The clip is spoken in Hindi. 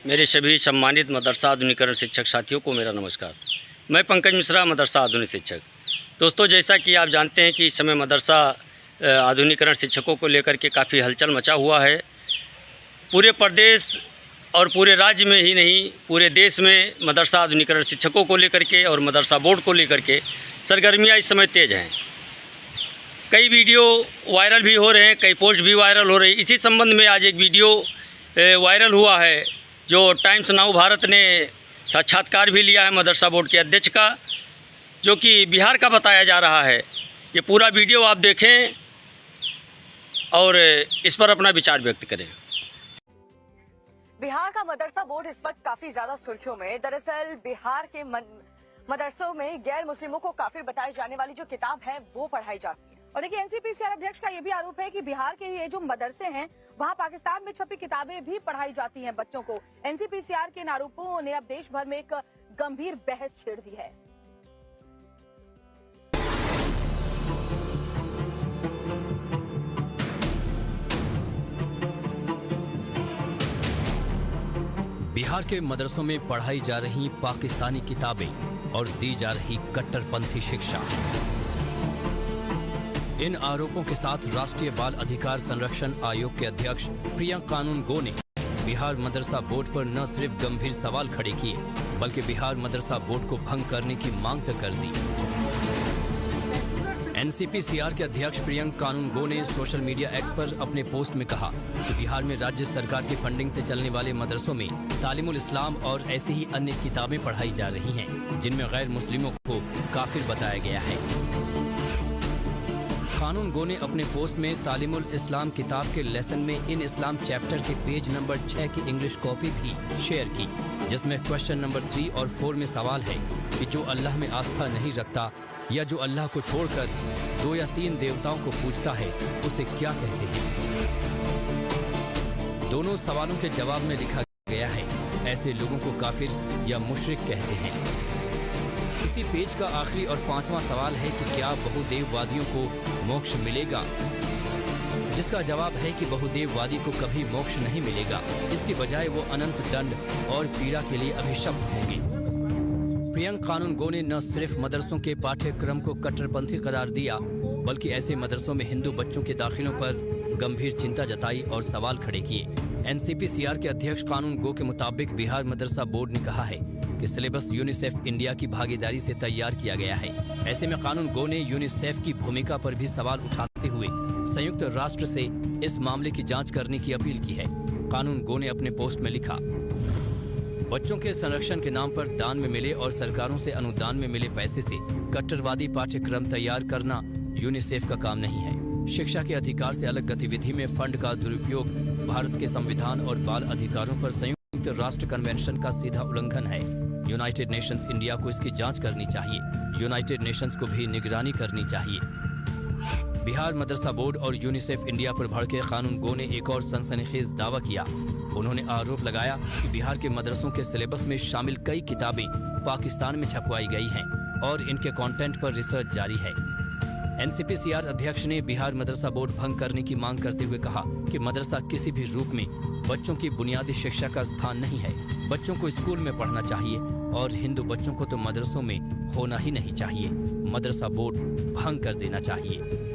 मेरे सभी सम्मानित मदरसा आधुनिकरण शिक्षक साथियों को मेरा नमस्कार। मैं पंकज मिश्रा, मदरसा आधुनिक शिक्षक। दोस्तों, जैसा कि आप जानते हैं कि इस समय मदरसा आधुनिकरण शिक्षकों को लेकर के काफ़ी हलचल मचा हुआ है। पूरे प्रदेश और पूरे राज्य में ही नहीं, पूरे देश में मदरसा आधुनिकरण शिक्षकों को लेकर के और मदरसा बोर्ड को लेकर के सरगर्मियाँ इस समय तेज़ हैं। कई वीडियो वायरल भी हो रहे हैं, कई पोस्ट भी वायरल हो रही। इसी संबंध में आज एक वीडियो वायरल हुआ है जो टाइम्स नाउ भारत ने साक्षात्कार भी लिया है मदरसा बोर्ड के अध्यक्ष का, जो कि बिहार का बताया जा रहा है। ये पूरा वीडियो आप देखें और इस पर अपना विचार व्यक्त करें। बिहार का मदरसा बोर्ड इस वक्त काफी ज्यादा सुर्खियों में। दरअसल बिहार के मदरसों में गैर मुस्लिमों को काफिर बताई जाने वाली जो किताब है वो पढ़ाई जाती है। और देखिए, एनसीपीसीआर अध्यक्ष का ये भी आरोप है कि बिहार के ये जो मदरसे हैं वहाँ पाकिस्तान में छपी किताबें भी पढ़ाई जाती हैं बच्चों को। एनसीपीसीआर के इन आरोपों ने अब देश भर में एक गंभीर बहस छेड़ दी है। बिहार के मदरसों में पढ़ाई जा रही पाकिस्तानी किताबें और दी जा रही कट्टरपंथी शिक्षा। इन आरोपों के साथ राष्ट्रीय बाल अधिकार संरक्षण आयोग के अध्यक्ष प्रियंका कानूनगो ने बिहार मदरसा बोर्ड पर न सिर्फ गंभीर सवाल खड़े किए, बल्कि बिहार मदरसा बोर्ड को भंग करने की मांग तक कर दी। एनसीपीसीआर के अध्यक्ष प्रियंका कानूनगो ने सोशल मीडिया एक्स पर अपने पोस्ट में कहा कि बिहार में राज्य सरकार की फंडिंग से चलने वाले मदरसों में तालीमुल इस्लाम और ऐसी ही अन्य किताबें पढ़ाई जा रही हैं, जिनमें गैर मुस्लिमों को काफिर बताया गया है। कानूनगो ने अपने पोस्ट में तालीमुल इस्लाम किताब के लेसन में इन इस्लाम चैप्टर के पेज नंबर 6 की इंग्लिश कॉपी भी शेयर की, जिसमें क्वेश्चन नंबर 3 और 4 में सवाल है कि जो अल्लाह में आस्था नहीं रखता या जो अल्लाह को छोड़कर 2 या 3 देवताओं को पूजता है उसे क्या कहते हैं। दोनों सवालों के जवाब में लिखा गया है ऐसे लोगों को काफिर या मुशरिक कहते हैं। इसी पेज का आखिरी और 5वां सवाल है कि क्या बहुदेववादियों को मोक्ष मिलेगा, जिसका जवाब है कि बहुदेववादी को कभी मोक्ष नहीं मिलेगा, इसकी बजाय वो अनंत दंड और पीड़ा के लिए अभिशप्त होंगे। प्रियंका कानूनगो ने न सिर्फ मदरसों के पाठ्यक्रम को कट्टरपंथी करार दिया, बल्कि ऐसे मदरसों में हिंदू बच्चों के दाखिलों पर गंभीर चिंता जताई और सवाल खड़े किए। एनसीपीसीआर के अध्यक्ष कानूनगो के मुताबिक बिहार मदरसा बोर्ड ने कहा है कि सिलेबस यूनिसेफ इंडिया की भागीदारी से तैयार किया गया है। ऐसे में कानूनगो ने यूनिसेफ की भूमिका पर भी सवाल उठाते हुए संयुक्त राष्ट्र से इस मामले की जांच करने की अपील की है। कानूनगो ने अपने पोस्ट में लिखा, बच्चों के संरक्षण के नाम पर दान में मिले और सरकारों से अनुदान में मिले पैसे से कट्टरवादी पाठ्यक्रम तैयार करना यूनिसेफ का काम नहीं है। शिक्षा के अधिकार से अलग गतिविधि में फंड का दुरुपयोग भारत के संविधान और बाल अधिकारों पर संयुक्त राष्ट्र कन्वेंशन का सीधा उल्लंघन है। यूनाइटेड नेशंस इंडिया को इसकी जांच करनी चाहिए। यूनाइटेड नेशंस को भी निगरानी करनी चाहिए। बिहार मदरसा बोर्ड और यूनिसेफ इंडिया पर भड़के कानूनगो ने एक और सनसनीखेज दावा किया। उन्होंने आरोप लगाया कि बिहार के मदरसों के सिलेबस में शामिल कई किताबें पाकिस्तान में छपवाई गई हैं और इनके कंटेंट पर रिसर्च जारी है। एनसीपीसीआर अध्यक्ष ने बिहार मदरसा बोर्ड भंग करने की मांग करते हुए कहा कि मदरसा किसी भी रूप में बच्चों की बुनियादी शिक्षा का स्थान नहीं है। बच्चों को स्कूल में पढ़ना चाहिए और हिंदू बच्चों को तो मदरसों में होना ही नहीं चाहिए। मदरसा बोर्ड भंग कर देना चाहिए।